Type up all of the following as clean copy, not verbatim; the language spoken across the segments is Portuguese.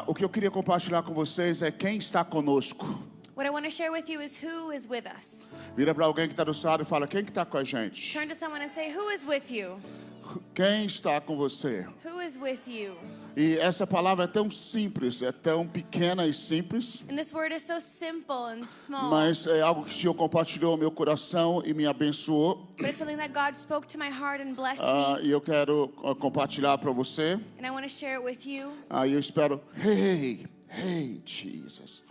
O que eu queria compartilhar com vocês é quem está conosco. What I want to share with you is who is with us. Vira para alguém que está do seu lado e fala, quem que está com a gente? Turn to someone and say, who is with you? Quem está com você? Who is with you? E essa palavra é tão simples, é tão pequena e simples, And this word is so simple and small. mas é algo que o Senhor compartilhou no meu coração e me abençoou. But it's something that God spoke to my heart and blessed me. E eu quero compartilhar para você. And I want to share it with you. E eu espero, hey, Jesus.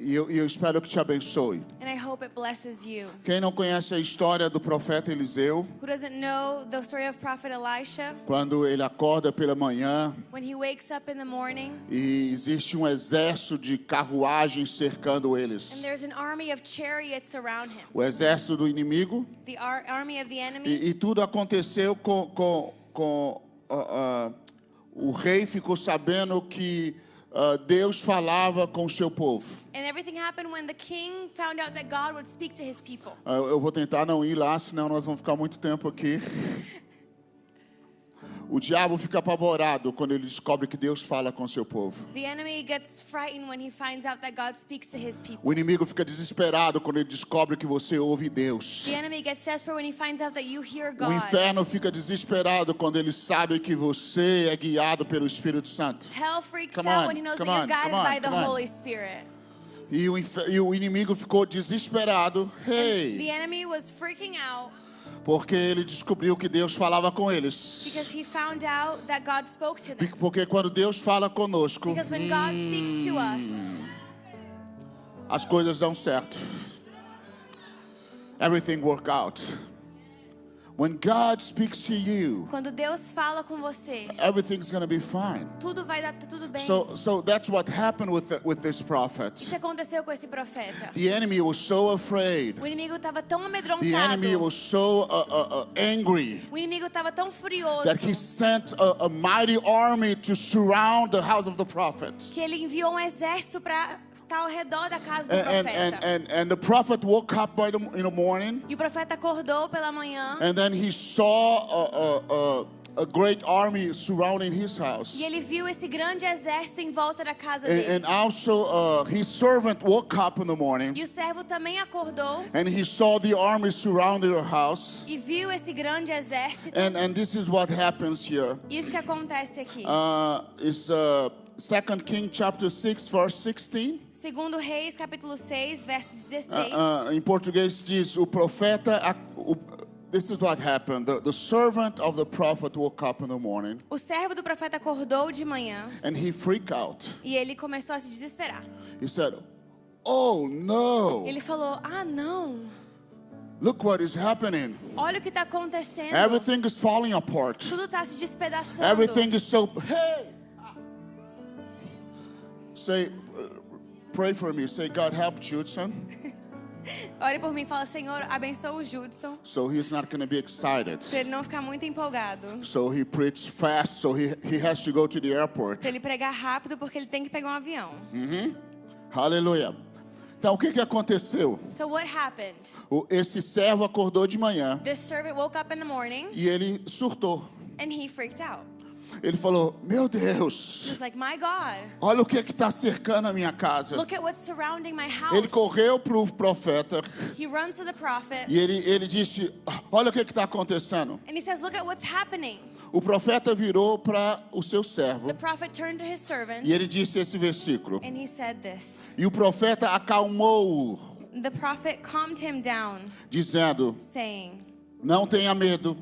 E eu espero que te abençoe. And I hope it blesses you. Quem não conhece a história do profeta Eliseu, Who doesn't know the story of Prophet Elisha? quando ele acorda pela manhã When he wakes up in the morning e existe um exército de carruagens cercando and eles. there's an army of chariots around him. O exército do inimigo. The army of the enemy. E tudo aconteceu com o rei ficou sabendo que Deus falava com o seu povo. And everything happened when the king found out that God would speak to his people. Eu vou tentar não ir lá, senão nós vamos ficar muito tempo aqui. O diabo fica apavorado quando ele descobre que Deus fala com o seu povo. The enemy gets frightened when he finds out that God speaks to his people. O inimigo fica desesperado quando ele descobre que você ouve Deus. The enemy gets desperate when he finds out that you hear O God. inferno fica desesperado quando ele sabe que você é guiado pelo Espírito Santo. Hell freaks Come out on, when he knows that come you're on, guided come on, by the come on. Holy Spirit. E o inimigo ficou desesperado. The Hey! enemy was freaking out Porque ele descobriu que Deus falava com eles. because he found out that God spoke to them. Porque quando Deus fala conosco, Because when God speaks to us, as coisas dão certo. Everything work out. When God speaks to you, quando Deus fala com você, everything's going to be fine. tudo vai dar tudo bem. So that's what happened with this prophet. Isso aconteceu com esse profeta. The enemy was so afraid. O inimigo estava tão The enemy amedrontado. was so angry O inimigo estava tão furioso that he sent a mighty army to surround the house of the prophet. que ele enviou exército para estar ao redor da casa do profeta. And the prophet woke up in the morning, E o profeta acordou pela manhã and then he saw a great army surrounding his house. e ele viu esse grande exército em volta da casa dele. And also his servant woke up in the morning, E o servo também acordou and he saw the army surrounding their house. e viu esse grande exército. And this is what happens here. Isso que acontece aqui. It's 2 Kings chapter 6 verse 16. Segundo Reis, capítulo 6, verso 16. Em português diz o profeta. This is what happened. The servant of the prophet woke up in the morning, O servo do profeta acordou de manhã and he freaked out. e ele começou a se desesperar. He said, "Oh no! Ele falou: "Ah, não. Look what is happening. Olha o que está acontecendo. Everything is falling apart. Tudo está se despedaçando." Everything is so. Hey! Say, pray for me. Say, God help Judson, Ore por mim e fala: "Senhor, abençoa o Judson." so he's not going to be excited. Para ele não ficar muito empolgado. So he preached fast, so he has to go to the airport. Para ele pregar rápido porque ele tem que pegar um avião. Aleluia. Então, o que aconteceu? So what happened? Esse servo acordou de manhã This servant woke up in the morning e ele surtou. and he freaked out. Ele falou, meu He Deus, was like, "My God, olha o que está cercando a minha casa. look at what's surrounding my house." Ele correu para o profeta He runs to the prophet e ele disse, olha o que está acontecendo. and he says, "Look at what's happening." O profeta virou para o seu servo The prophet turned to his servant e ele disse esse versículo. and he said this. E o profeta acalmou-o, The prophet calmed him down, dizendo, saying, não tenha medo,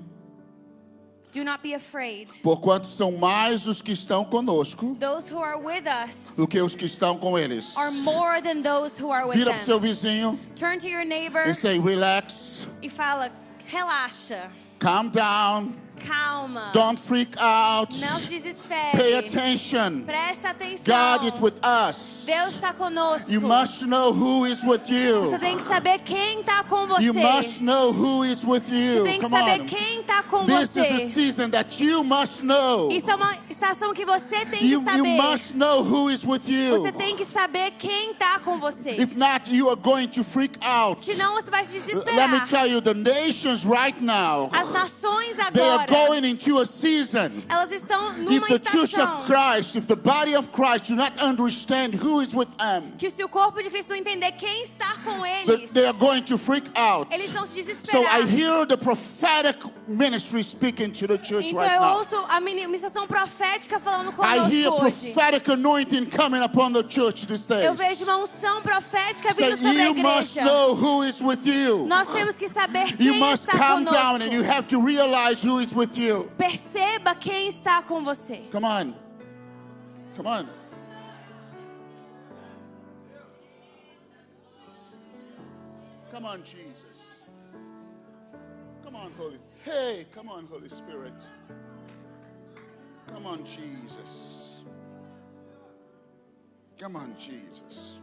"Do not be afraid. porquanto são mais os que estão conosco Those who are with us do que os que estão com eles. are more than those who are with Vira para o seu them." vizinho Turn to your neighbor e say, relax, e fala: "Relaxa, calm down, calma, don't freak out, não se desespere, pay attention. presta atenção. God is with us. Deus está conosco. You must know who is with you. Você tem que saber quem está com você. You must know who is with you. Você tem que Come saber on. quem está com This você. is a season that you must know. Isso é uma estação que você tem que You saber. must know who is with you. Você tem que saber quem está com você. If not, you are going to freak out. Senão você vai se Let me desesperar. tell you, the nations right now, As nações they are agora going into a season. Elas estão numa If the church of estação Christ, if the body of Christ do not understand who is with them, que se o corpo de Cristo não entender quem está com they eles, are going to freak out. eles vão se So I desesperar. hear the prophetic ministry speaking to the church Então right eu now. ouço a ministração profética falando I hear conosco hoje. prophetic anointing coming upon the church these days. Eu vejo uma unção profética Say, vindo sobre a you must igreja. know who is with you. Nós temos que saber You quem must está calm down and you conosco. have to realize who is with you. Perceba quem está com você. Come on. Come on. Come on, Jesus. Come on, Holy. Hey, come on, Holy Spirit. Come on, Jesus. Come on, Jesus.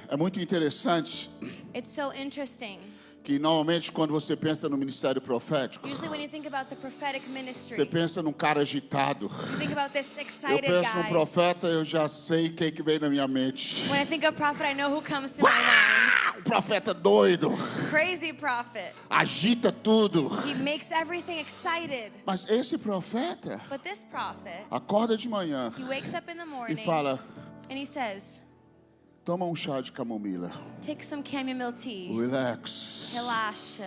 É muito interessante It's so interesting. que normalmente quando você pensa no ministério profético, Usually when you think about the prophetic você ministry, pensa num cara agitado. you think about this Eu excited penso no guy. profeta, eu já sei quem que vem na minha mente. When I think of prophet, I know who comes to my mind. Um profeta doido, Crazy prophet. agita tudo. He makes everything excited. Mas esse profeta But this prophet, acorda de manhã he wakes up in the e morning fala: and he says, toma um chá de camomila. take some chamomile tea. Relax. Relaxa.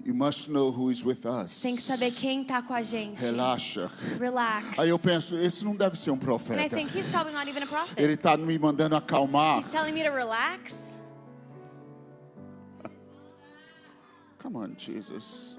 You must know who is with us. Tem que saber quem está com a gente. Relaxa. Relax. Aí eu penso, esse não deve ser um And I profeta. think he's probably not even a prophet. Ele está me mandando acalmar. He's telling me to relax. Come on, Jesus.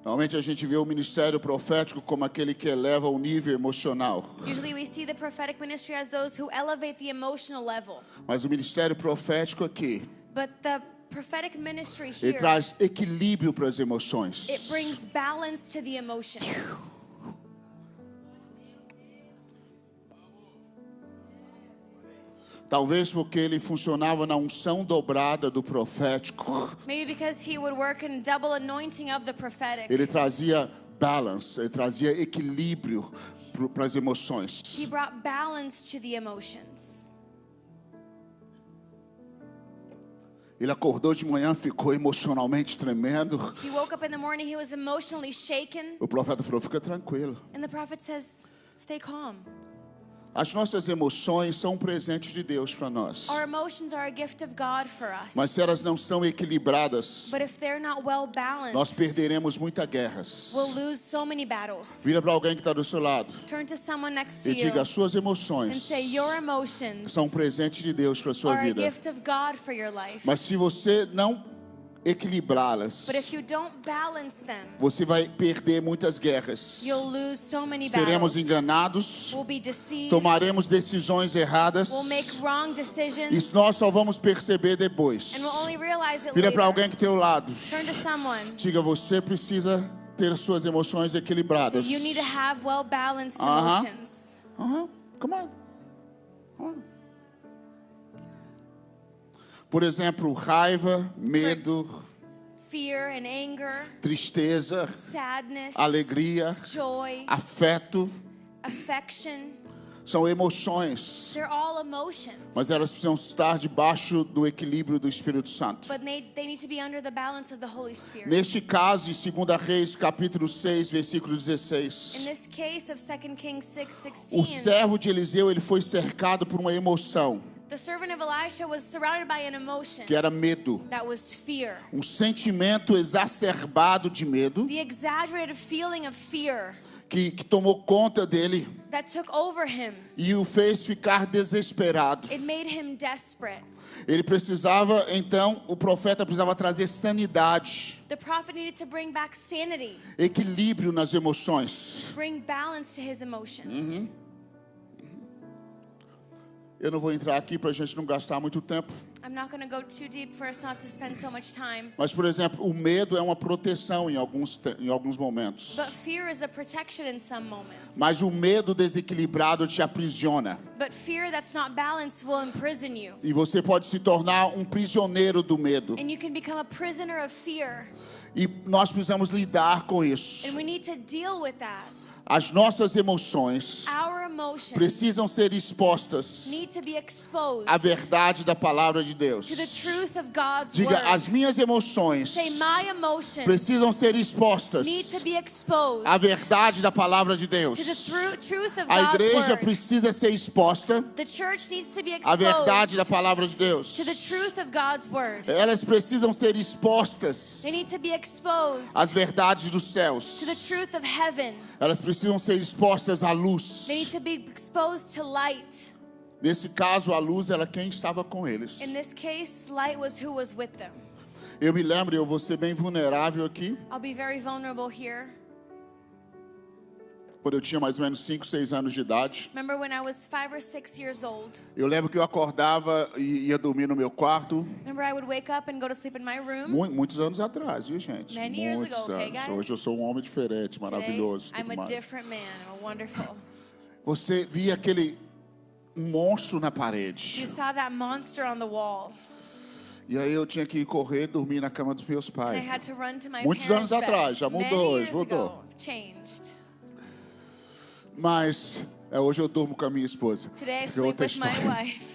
Normalmente a gente vê o ministério profético como aquele que eleva o nível emocional. Usually we see the prophetic ministry as those who elevate the emotional level. Mas o ministério profético aqui, But the prophetic ministry ele here, traz equilíbrio para as emoções. it brings balance to the emotions. Talvez porque ele funcionava na unção dobrada do profético. Maybe because he would work in double anointing of the prophetic. Ele trazia balance, ele trazia equilíbrio para as emoções. He brought balance to the emotions. Ele acordou de manhã, ficou emocionalmente tremendo. He woke up in the morning, he was emotionally shaken. O profeta falou: fica tranquilo. And the prophet says, stay calm. As nossas emoções são um presente de Deus para nós. Our emotions are a gift of God for us. Mas se elas não são equilibradas, But if they're not well nós balanced, perderemos muitas guerras. we'll lose so many battles. Vira para alguém que está do seu lado Turn to someone next to e diga: you as suas and emoções say, your emotions são um presente de Deus para a sua are a vida. gift of God for your life. Mas se você não equilibrá-las, But if you don't balance them, você vai perder muitas guerras. you'll lose so many Seremos battles. enganados, We'll be deceived. tomaremos decisões erradas. We'll make wrong decisions. Isso nós só vamos perceber depois. And we'll only realize it Vira para later. alguém que tem ao lado. Turn to someone. Diga: você precisa ter as suas emoções equilibradas. You need to have well-balanced Uh-huh. emotions. Come on. Come on. Por exemplo, raiva, medo, Fear and anger, tristeza, sadness, alegria, joy, afeto, affection. são emoções. They're all emotions. Mas elas precisam estar debaixo do equilíbrio do Espírito Santo. But they need to be under the balance of the Holy Spirit. Neste caso, em 2 Reis, capítulo 6, versículo In 16, this case of 2 Kings o 6:16, servo de Eliseu, ele foi cercado por uma emoção, the servant of Elisha was surrounded by an emotion que era medo. that was fear. Um sentimento exacerbado de medo The exaggerated feeling of fear que tomou conta dele that took over him. e o fez ficar desesperado. It made him desperate. Ele precisava, então, o profeta precisava trazer sanidade, The prophet needed to bring back sanity, equilíbrio nas emoções. bring balance to his emotions. Eu não vou entrar aqui para a gente não gastar muito tempo. I'm not going to go too deep for us not to spend so much time. Mas, por exemplo, o medo é uma proteção em alguns momentos. But fear is a protection in some moments. Mas o medo desequilibrado te aprisiona. But fear that's not balanced will imprison you. E você pode se tornar um prisioneiro do medo. And you can become a prisoner of fear. E nós precisamos lidar com isso. And we need to deal with that. As nossas emoções, Our emotions precisam ser expostas need to be exposed à verdade da palavra de Deus. to the truth of God's Diga, word. as minhas emoções Say, my emotions precisam ser expostas need to be exposed à verdade da palavra de Deus. to the truth of A God's igreja word. precisa ser exposta The church needs to be à verdade da exposed palavra de Deus. to the truth of God's word. Elas precisam ser expostas They need to be exposed às verdades dos céus. to the truth of heaven. Elas precisam ser expostas à luz. They need to be exposed to light. Nesse caso, a luz era quem estava com eles. In this case, light was who was with them. Eu me lembro, eu vou ser bem vulnerável aqui. I'll be very vulnerable here. Quando eu tinha mais ou menos 5, 6 anos de idade. Remember when I was 5 or 6 years old? Eu lembro que eu acordava e ia dormir no meu quarto. Remember I would wake up and go to sleep in my room? Muitos anos atrás, viu, gente? Many years Muitos ago, okay, anos. guys? Hoje eu sou um homem diferente, Today, maravilhoso. I'm Tudo a mais. different man. I'm wonderful. Você via aquele monstro na parede. You saw that monster on the wall. E aí eu tinha que correr e dormir na cama dos meus And I pais. had to run to my Muitos parents' anos atrás, bed. já Many mudou, years hoje mudou. ago, changed. Mas hoje eu durmo com a minha esposa. Today I Isso é outra sleep with my história. wife.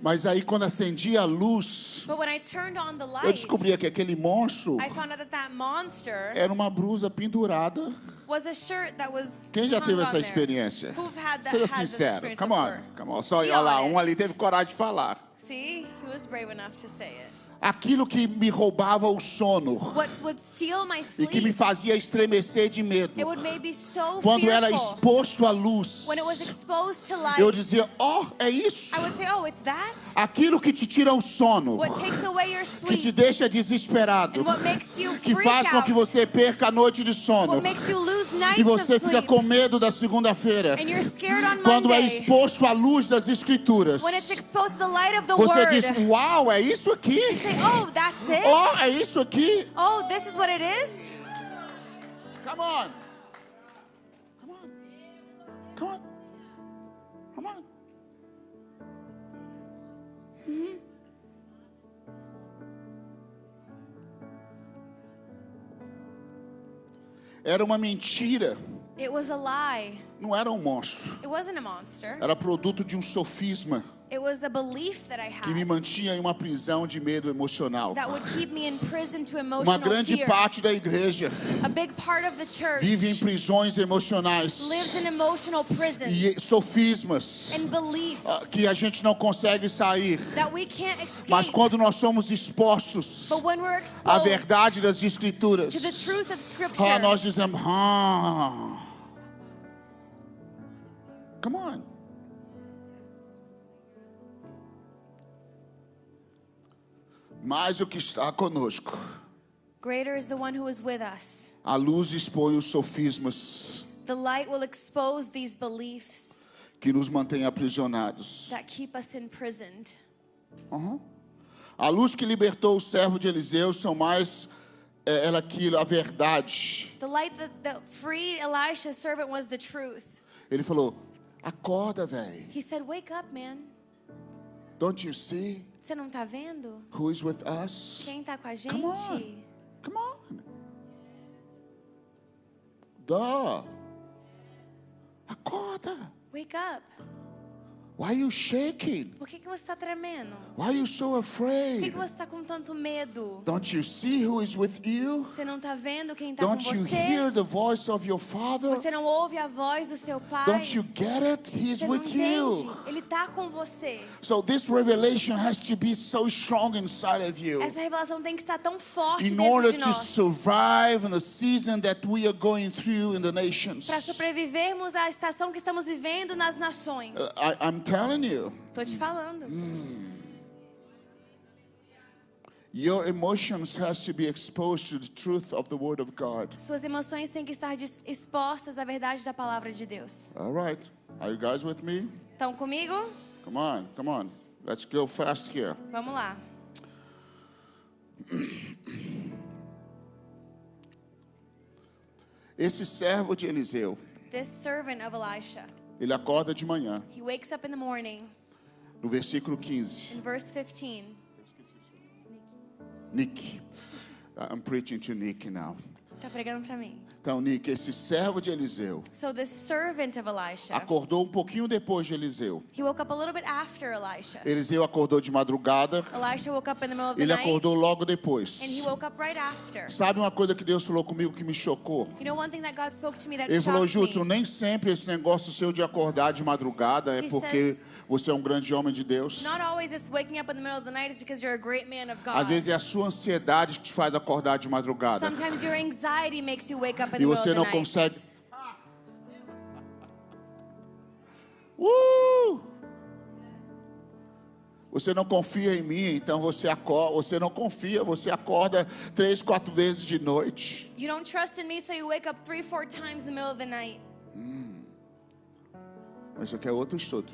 Mas aí quando acendia a luz, But when I turned on the eu light, descobria que aquele monstro I found out that monster era uma blusa pendurada. was a shirt that was Quem já hung teve on essa there. experiência? Who've had that, Seja had this sincero. experience Come on, before? come on. Só Be olha lá, um honest. ali teve coragem de falar. See, he was brave enough to say it. Aquilo que me roubava o sono What would steal my e que me sleep? fazia estremecer de medo. It would make me so Quando era fearful. exposto à luz, When it was exposed to light, eu dizia, é isso. I would say, oh, it's that? Aquilo que te tira o sono, What takes away your que te sleep? deixa desesperado, And what makes you que freak faz com out? que você perca a noite de sono. What makes you lose nights E of você fica sleep? com medo da segunda-feira. And you're scared on Quando é Monday. exposto à luz das Escrituras, When it's exposed to the light of the você Word. diz, uau, é isso aqui. You say, oh, that's it? É isso aqui. Oh, this is what it is? Come on. Come on. Come on. Come on. Era uma mentira. It was a lie. Não era um monstro. It wasn't a monster. Era produto de um sofisma It was a belief that I que me had mantinha em uma prisão de medo emocional. that would keep me in prison to Uma emotional grande fear. parte da igreja A big part of the church vive em prisões emocionais lives in emotional prisons e sofismas and beliefs que a gente não consegue sair. that we can't escape. Mas quando nós somos expostos But when we're à exposed verdade das Escrituras, to the truth of Scripture, nós dizemos, come on. Mas o que está conosco, greater is the one who is with us. a luz expõe os sofismas The light will expose these beliefs que nos mantêm aprisionados. that keep us imprisoned. A luz que libertou o servo de Eliseu são mais era aquilo, a verdade. The light that freed Elisha's servant was the truth. Ele falou, acorda, velho. He said, wake up, man. Don't you see Você não tá vendo? who is with us? Quem tá com a gente? Come on. Come on. Duh. Acorda. Wake up. Why are you shaking? Por que você tá tremendo? Why are you so Por que afraid? você tá com tanto medo? Don't you see who is with you? Você não tá vendo quem tá com Don't you hear você? the voice of your father? Você não ouve a voz do seu pai? Don't you get it? He's Você não with you. entende? Ele tá com você. So this revelation has to be so strong inside of you Essa revelação tem que estar tão forte in dentro order de to nós. survive in the season that we are going through in the nations. Para sobrevivermos à estação que estamos vivendo nas nações. I'm telling you, Tô te falando. your emotions has to be exposed to the truth of the Word of God. Suas emoções têm que estar expostas à verdade da palavra de Deus. All right. Are you guys with me? Estão comigo? Come on, come on. Let's go fast here. Vamos lá. Esse servo de Eliseu, This servant of Elisha, ele acorda de manhã, he wakes up in the morning no versículo 15. in verse 15. Nick. I'm preaching to Nick now. Tá pregando para mim. Então, Nick, esse servo de Eliseu So the servant of Elisha, acordou um pouquinho depois de Eliseu. he woke up a little bit after Elisha. Eliseu acordou de madrugada. Elisha woke up in the middle of the Ele night, acordou logo depois. and he woke up right after. Sabe uma coisa que Deus falou comigo que me chocou? You know one thing that God spoke to me that Ele falou, shocked Júlio, me? nem sempre esse negócio seu de acordar de madrugada é He porque says, você é um grande homem de Deus. Not always this waking up in the middle of the night is because you're a great man of God. Às vezes é a sua ansiedade que te faz acordar de madrugada. Sometimes your anxiety makes you wake up in E the middle você of the não night. consegue. Você não confia em mim, então você acorda. Você não confia, você acorda 3, 4 vezes de noite. You don't trust in me, so you wake up 3, 4 times in the middle of the night. Mas isso aqui é outro estudo.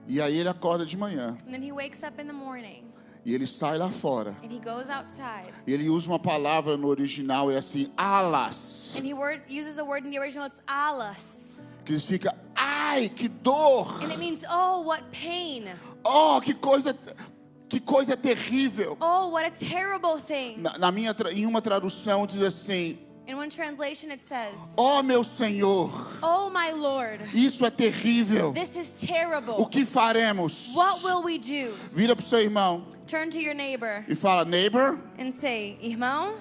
E aí ele acorda de manhã. And then he wakes up in the morning, E ele sai lá fora. and he goes outside. E ele usa uma palavra no original, é assim, alas. And he uses a word in the original, it's alas. Que significa, ai, que dor. And it means, oh, what pain. Oh, que coisa terrível. Oh, what a terrible thing. Em uma tradução diz assim, In one translation it says, oh meu Senhor, oh my Lord, isso é terrível. this is O terrible. que faremos? What will we do? Vira pro seu irmão Turn to your neighbor e fala, neighbor, and say, irmão,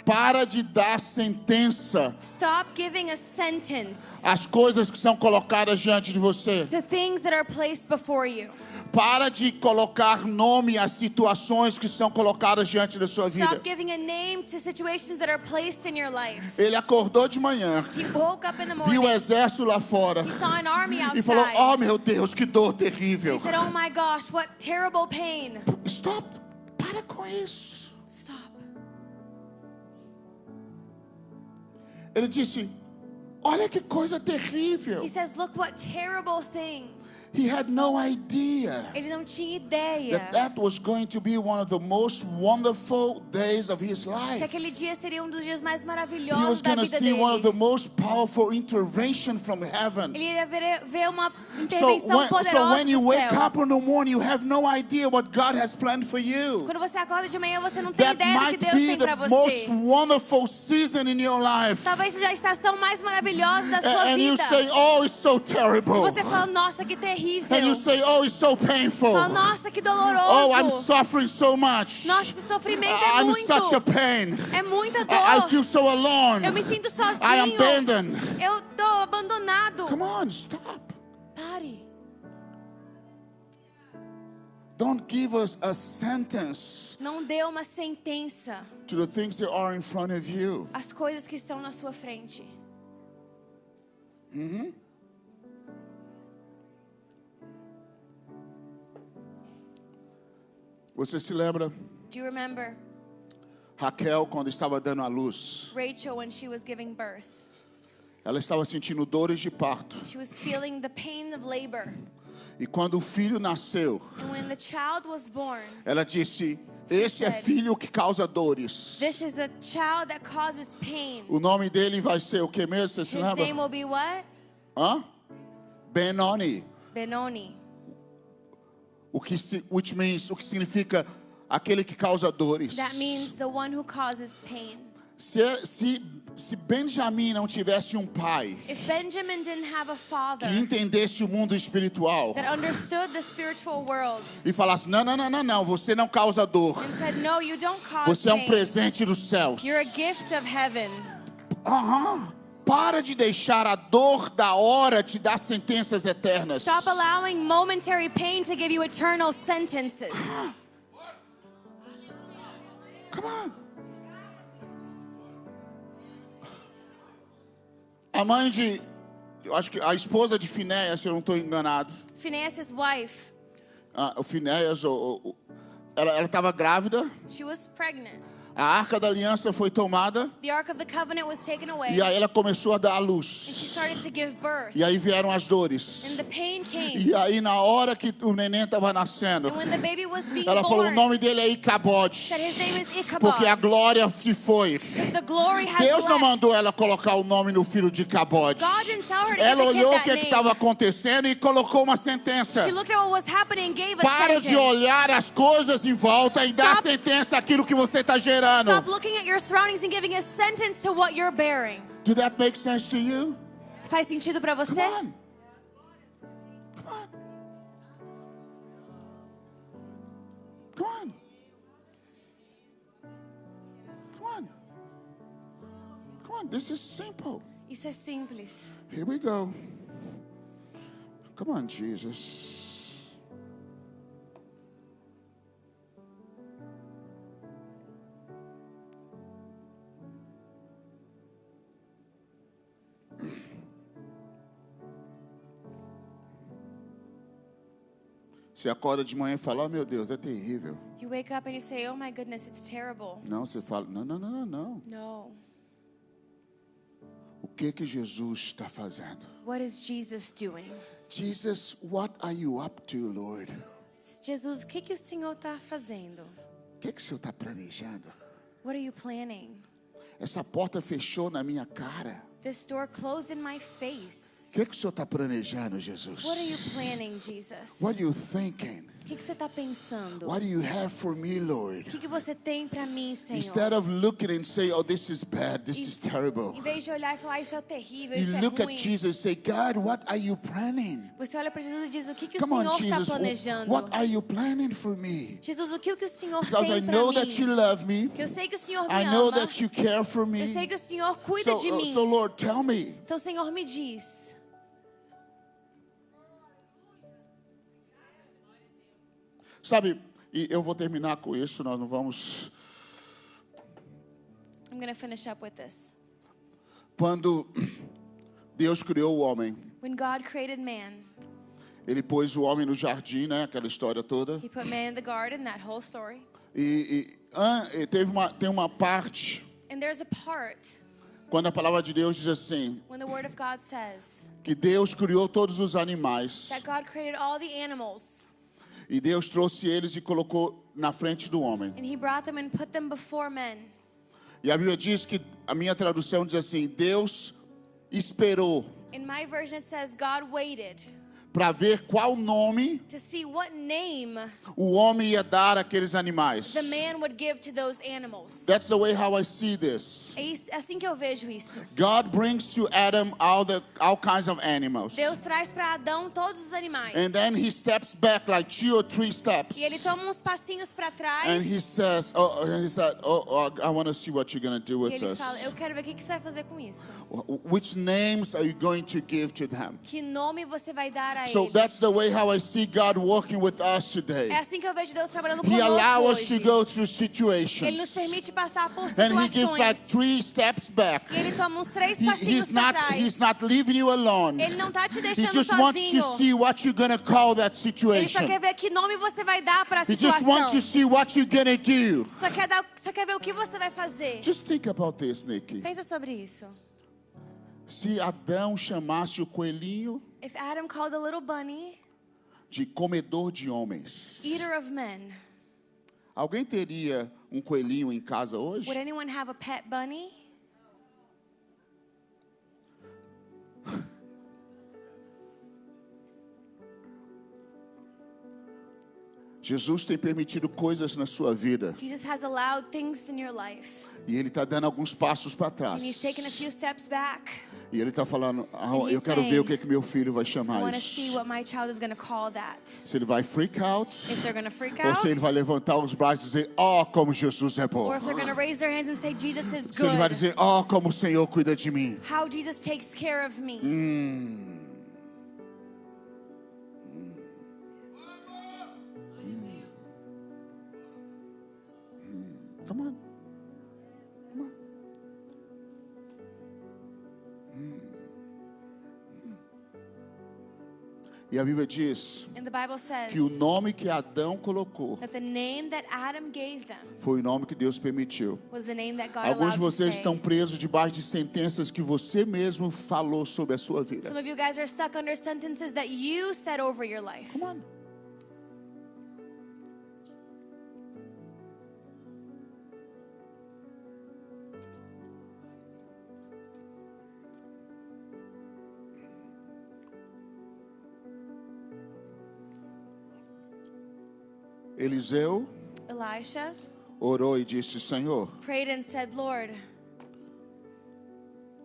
para de dar sentença stop giving a sentence às coisas que são colocadas diante de você. to things that are placed before you. Para de colocar nome às situações que são colocadas diante da sua vida. Stop giving a name to situations that are placed in your life. Ele acordou de manhã, He woke up in the viu o morning, exército lá fora he saw an army e falou, outside. oh meu Deus, que dor terrível. He said, oh my gosh, what terrible pain. Stop, para com isso. Stop. Ele disse, olha que coisa terrível. He says, look what terrible thing. He had no idea Ele não tinha ideia that was going to be one of the most wonderful days of his que life. aquele dia seria dos dias mais He maravilhosos was da going to vida see one of the dele. most powerful intervention from heaven. Ele iria ver uma So intervenção poderosa when you do wake céu. up in the morning, you have no idea what God has planned for you. Quando você acorda de manhã, você não tem That ideia do que might Deus be tem pra the most você. wonderful season in your life. Talvez seja a estação mais maravilhosa da sua And you vida. say, oh, it's so E terrible. você fala, nossa, que terrível. And you say, oh, it's so painful. Fala, nossa, que doloroso. Oh, I'm suffering so much. Nossa, esse sofrimento é I'm in muito. such a pain. É muita dor. I feel so alone. Eu me sinto sozinho. I am abandoned. Eu tô abandonado. Come on, stop. Pare. Don't give us a sentence Não dê uma sentença to the things that are in front of you. às coisas que estão na sua frente. Você se lembra Do you remember Raquel quando estava dando à luz? Rachel when she was giving birth? Ela estava sentindo dores de parto. She was feeling the pain of labor. E quando o filho nasceu, And when the child was born, ela disse: esse é filho que causa dores. this is a child that causes pain. O nome dele vai ser o que mesmo? Você se His name lembra? will be what? Hã? Benoni. Benoni. O que significa aquele que causa dores. That means the one who causes pain. Se Benjamim não tivesse um pai If Benjamin didn't have a father que entendesse o mundo espiritual that understood the spiritual world e falasse: não, você não causa dor. and said, no, you don't cause Você é um pain. presente dos céus. You're a gift of heaven. Para de deixar a dor da hora te dar sentenças eternas. Stop allowing momentary pain to give you eternal sentences. Come on. A mãe eu acho que a esposa de Finéias, se eu não estou enganado. Phinehas' wife, O Finéias, ela estava grávida. she was pregnant. A arca da aliança foi tomada. The Ark of the Covenant was taken away. E aí ela começou a dar à And she luz. started to give birth. E aí vieram as dores. And the pain came. E aí na hora que o neném estava nascendo, And when the baby was being ela falou, o born, nome dele é Icabode, said his name is Ichabod. porque a glória se foi. The glory has Deus não left. mandou ela colocar o nome no filho de Icabode. God didn't tell her to Ela give the kid olhou o that que name. estava acontecendo e colocou uma sentença. She looked at what was happening and gave a Para sentence. de olhar as coisas em volta e dar Stop. sentença àquilo que você está gerando. Stop looking at your surroundings and giving a sentence to what you're bearing. Do that make sense to you? Faz sentido pra Come você? on. Come on. Come on. Come on. Come on. This is simple. Isso é simples. Here we go. Come on, Jesus. Você acorda de manhã e fala, oh meu Deus, é terrível. You wake up and you say, oh my goodness, it's terrible. Não, você fala, não, não, não, não, não. No. O que Jesus está fazendo? What is Jesus doing? Jesus, what are you up to, Lord? Jesus, o que o Senhor está fazendo? O que o Senhor está planejando? What are you planning? Essa porta fechou na minha cara. This door closed in my face. O que o Senhor está planejando, Jesus? What are you planning, Jesus? What are you thinking? O que você está pensando? What do you have for me, Lord? O que você tem para mim, Senhor? Instead of looking and say, oh, this is bad, this is terrible. Em vez de olhar e falar, isso é terrível, You isso é look at ruim. Jesus and say, God, what are you planning? Você olha para Jesus e diz, o que o Come on, Senhor está Jesus, planejando? what are you planning for me? Jesus, o que o Senhor Because I tem para know mim? that you love me. Porque eu sei que o Senhor me I know ama. that you care for me. Eu sei que o Senhor cuida de mim. So Lord, tell me. Então, Senhor, me diz. Sabe, e eu vou terminar com isso, nós não vamos... I'm going to finish up with this. Quando Deus criou o homem, When God created man, Ele pôs o homem no jardim, né? Aquela história toda. He put man in the garden, that whole story. E tem uma parte, And there's a part quando a palavra de Deus diz assim, when the Word of God says que Deus criou todos os animais. that God created all the animals. E Deus trouxe eles e colocou na frente do homem. And He brought them and put them before men. E a Bíblia diz que, a minha tradução diz assim, Deus esperou In my version it says God waited para ver qual nome to see what name o homem ia dar àqueles animais. the man would give to those animals. That's the way how I see this. É assim que eu vejo isso. God brings to Adam all kinds of animals. Deus traz para Adão todos os animais. And then he steps back like 2 or 3 steps. E ele toma uns passinhos para trás. And he says, I want to see what you're going to do E with ele fala, this. eu quero ver o que você vai fazer com isso. Which names are you going to give to them? Que nome você vai dar a So eles? that's the way how I see God working with us today. É assim que eu vejo Deus trabalhando He conosco allows us hoje. to go through Ele nos situations. permite passar por And he gives like situações. 3 steps back. E ele toma uns 3 passinhos He's para not trás. leaving you alone. Ele não tá te He deixando just wants to sozinho. see what you're going to call that Ele só situation. quer ver que nome você vai dar para a He just wants to situação. see what you're going to do. Só quer ver o que você vai fazer. Just think about this, Nikki. Pensa sobre isso. Se Adão chamasse o coelhinho If Adam called a little bunny, de comedor de homens, eater of men, alguém teria um coelhinho em casa hoje? would anyone have a pet bunny? Jesus tem permitido coisas na sua vida Jesus has allowed things in your life. e Ele está dando alguns passos para And trás. He's taken a few steps back. E Ele está falando, he's eu quero ver saying, o que meu filho vai I chamar want to see isso. what my child is going to call that. Se ele vai freak out, If they're going to freak ou out, se ele vai levantar os braços e dizer, oh, como Jesus é bom. or if they're going to raise their hands and say, Jesus is Se ele vai good. dizer, oh, como o Senhor cuida de mim. How Jesus takes care of me. Come on. Come on. E a Bíblia diz And And the Bible says que o nome que Adão colocou that the name that Adam gave them foi o nome que Deus permitiu. was the name that God Alguns de allowed to vocês stay. estão presos debaixo de sentenças que você mesmo falou sobre a sua vida. Some of you guys are stuck under sentences that you said over your life. Come on. Eliseu Elisha orou e disse: Senhor, prayed and said, Lord,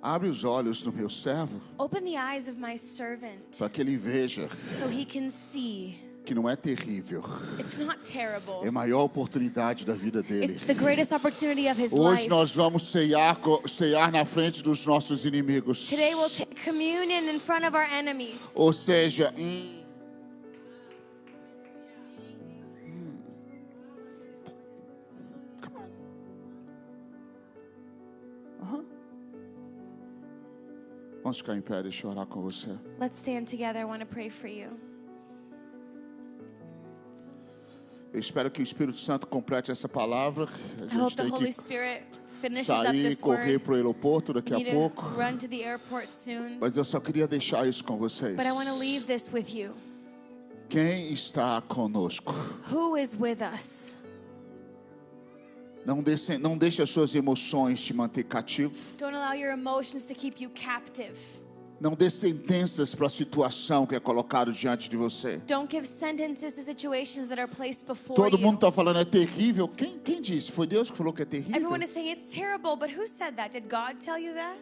abre os olhos do meu servo open the eyes of my servant para que ele veja so he can see. que não é terrível, It's not terrible. é a maior oportunidade da vida dele. It's the greatest opportunity of his Hoje life. nós vamos ceiar na frente dos nossos inimigos. Today we'll take communion in front of our enemies. Ou seja, vamos ficar em pé, deixa eu orar com você. Let's stand together. I want to pray for you. Eu espero que o Espírito Santo complete essa palavra. A I gente hope the tem Holy que Spirit finishes up sair e this correr word. para o aeroporto daqui We a need pouco. to run to the airport soon. Mas eu só queria deixar isso com vocês. But I want to leave this with you. Quem está conosco? Who is with us? Não deixe as suas emoções te manter cativo. Don't allow your emotions to keep you captive. Não dê sentenças para a situação que é colocado diante de você. Don't give sentences to situations that are placed before Todo mundo you. está falando é terrível. Quem disse? Foi Deus que falou que é terrível? Everyone is saying it's terrible, but who said that? Did God tell you that?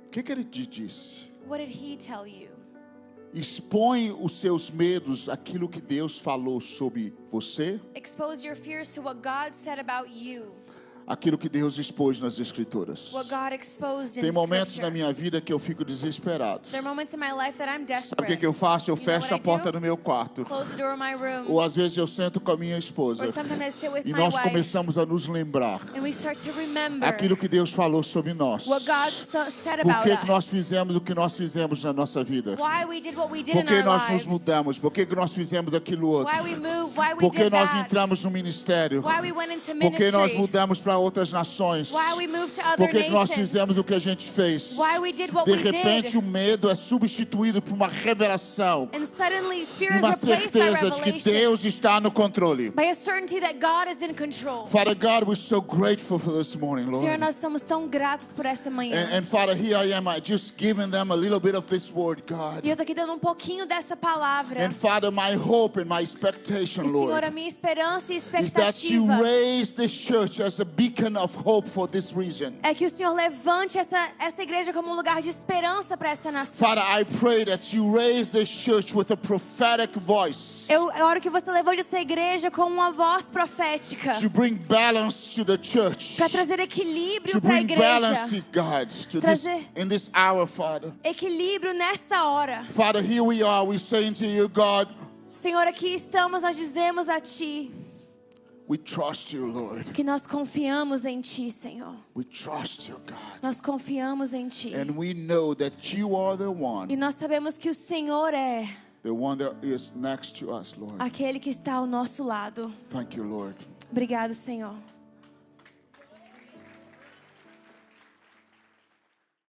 O que ele te disse? What did he tell you? Expõe os seus medos, aquilo que Deus falou sobre você, Expose your fears to what God said about you. aquilo que Deus expôs nas Escrituras. What God exposed in Tem momentos na Scripture. minha vida que eu fico desesperado. There are moments in my life that I'm Sabe o desperate. que eu faço? Eu You know fecho a what I porta do? do meu quarto. Close the door of my room. Ou às vezes eu sento com a minha esposa. Or sometimes I sit with E my nós wife. começamos a nos lembrar And we start to remember aquilo que Deus falou sobre nós. what God said Por about que nós us. fizemos o que nós fizemos na nossa vida? Why we did what we did Por in que our nós nos lives. mudamos? Por que nós fizemos aquilo outro? Why we moved. Why we Por que did nós that. entramos no ministério? Why we went into Por que nós ministry. mudamos para outras nações? Why we moved to other Por que nós nations. fizemos o que a gente fez? Why we did what De we repente did. o medo é substituído por uma revelação. And suddenly fear E is uma replaced by certeza de que revelation. Deus está no controle. By a certainty that God is in control. Father God, we're so grateful for this morning, Senhor, Lord. nós estamos tão gratos por essa manhã. And Father, here I am, I just giving them a little bit of this word, God. E eu tô aqui dando um pouquinho dessa palavra. And Father, my hope and my expectation, E Senhor, Lord, a minha esperança e is that you expectativa raise this church as a beacon of hope for this region. é que o Senhor levante essa igreja como um lugar de esperança para essa nação. Father, I pray that you raise this church with a prophetic voice Eu oro que você levante essa igreja com uma voz profética to bring balance to the church, para trazer equilíbrio to para a bring igreja. balance, God, to this, Trazer- in this hour, Father. Equilíbrio nessa hora. Father, here we are, we're saying to you, God, Senhor, aqui estamos, nós dizemos a Ti we trust you, Lord. que nós confiamos em Ti, Senhor. We trust you, God. Nós confiamos em Ti. And we know that you are the E one nós sabemos que o Senhor é that is next to us, Lord. aquele que está ao nosso lado. Thank you, Lord. Obrigado, Senhor.